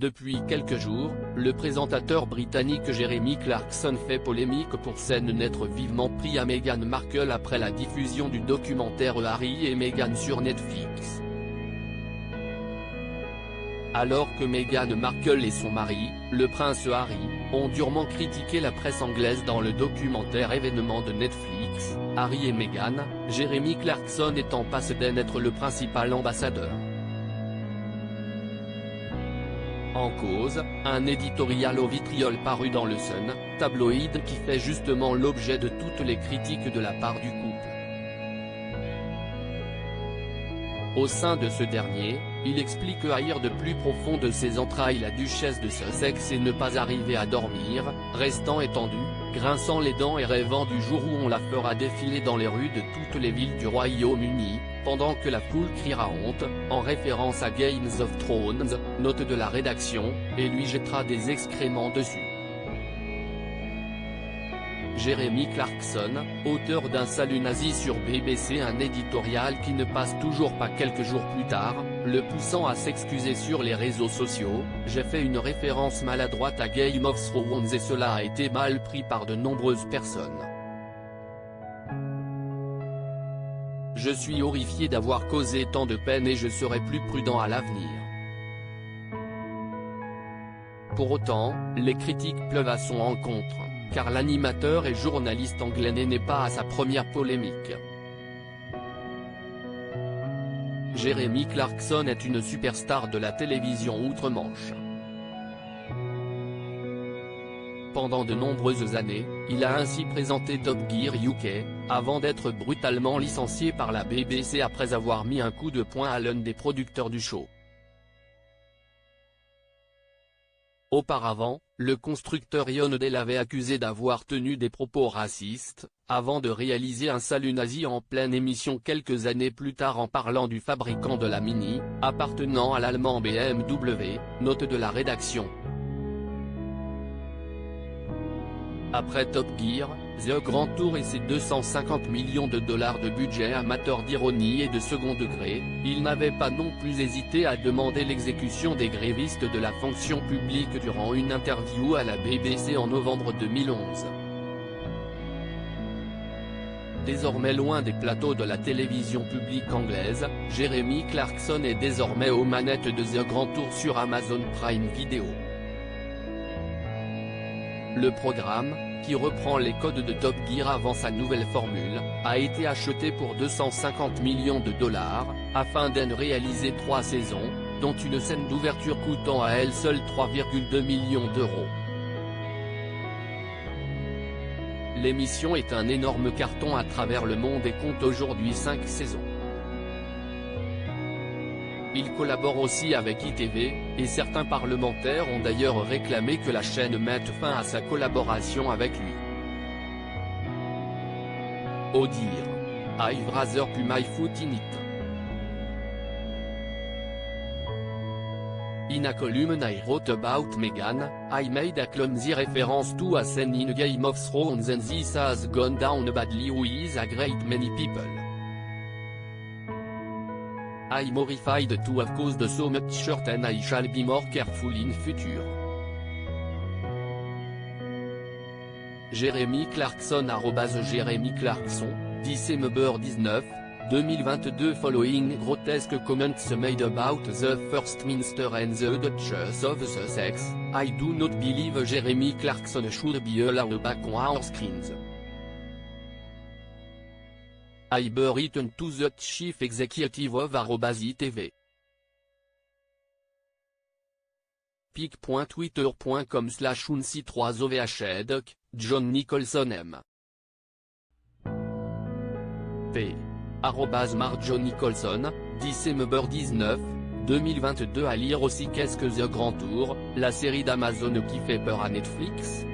Depuis quelques jours, le présentateur britannique Jeremy Clarkson fait polémique pour s'en être vivement pris à Meghan Markle après la diffusion du documentaire Harry et Meghan sur Netflix. Alors que Meghan Markle et son mari, le prince Harry, ont durement critiqué la presse anglaise dans le documentaire événement de Netflix, Harry et Meghan, Jeremy Clarkson est en passe d'en être le principal ambassadeur. En cause, un éditorial au vitriol paru dans le Sun, tabloïd qui fait justement l'objet de toutes les critiques de la part du couple. Au sein de ce dernier, il explique haïr de plus profond de ses entrailles la duchesse de Sussex et ne pas arriver à dormir, restant étendu, grinçant les dents et rêvant du jour où on la fera défiler dans les rues de toutes les villes du Royaume-Uni, pendant que la foule criera honte, en référence à Game of Thrones, note de la rédaction, et lui jettera des excréments dessus. Jeremy Clarkson, auteur d'un salut nazi sur BBC, un éditorial qui ne passe toujours pas quelques jours plus tard, le poussant à s'excuser sur les réseaux sociaux. J'ai fait une référence maladroite à Game of Thrones et cela a été mal pris par de nombreuses personnes. Je suis horrifié d'avoir causé tant de peine et je serai plus prudent à l'avenir. Pour autant, les critiques pleuvent à son encontre, car l'animateur et journaliste anglais n'est pas à sa première polémique. Jeremy Clarkson est une superstar de la télévision outre-Manche. Pendant de nombreuses années, il a ainsi présenté Top Gear UK, avant d'être brutalement licencié par la BBC après avoir mis un coup de poing à l'un des producteurs du show. Auparavant, le constructeur Hyundai l'avait accusé d'avoir tenu des propos racistes, avant de réaliser un salut nazi en pleine émission quelques années plus tard en parlant du fabricant de la Mini, appartenant à l'allemand BMW, note de la rédaction. Après Top Gear, The Grand Tour et ses 250 millions de dollars de budget amateur d'ironie et de second degré, il n'avait pas non plus hésité à demander l'exécution des grévistes de la fonction publique durant une interview à la BBC en novembre 2011. Désormais loin des plateaux de la télévision publique anglaise, Jeremy Clarkson est désormais aux manettes de The Grand Tour sur Amazon Prime Video. Le programme, qui reprend les codes de Top Gear avant sa nouvelle formule, a été acheté pour 250 millions de dollars, afin d'en réaliser 3 saisons, dont une scène d'ouverture coûtant à elle seule 3,2 millions d'euros. L'émission est un énorme carton à travers le monde et compte aujourd'hui 5 saisons. Il collabore aussi avec ITV, et certains parlementaires ont d'ailleurs réclamé que la chaîne mette fin à sa collaboration avec lui. Au dire, I'd rather put my foot in it. In a column I wrote about Meghan, I made a clumsy reference to a scene in Game of Thrones and this has gone down badly with a great many people. I'm horrified to have caused so much hurt and I shall be more careful in future. Jeremy Clarkson @Jeremy Clarkson, December 19, 2022. Following grotesque comments made about the First Minister and the Duchess of Sussex, I do not believe Jeremy Clarkson should be allowed back on our screens. I written to the chief executive of @ITV. pic.twitter.com/unc3ovhedok, John Nicholson M. P. @Mark Nicholson, December 19, 2022. À lire aussi. Qu'est-ce que The Grand Tour, la série d'Amazon qui fait peur à Netflix?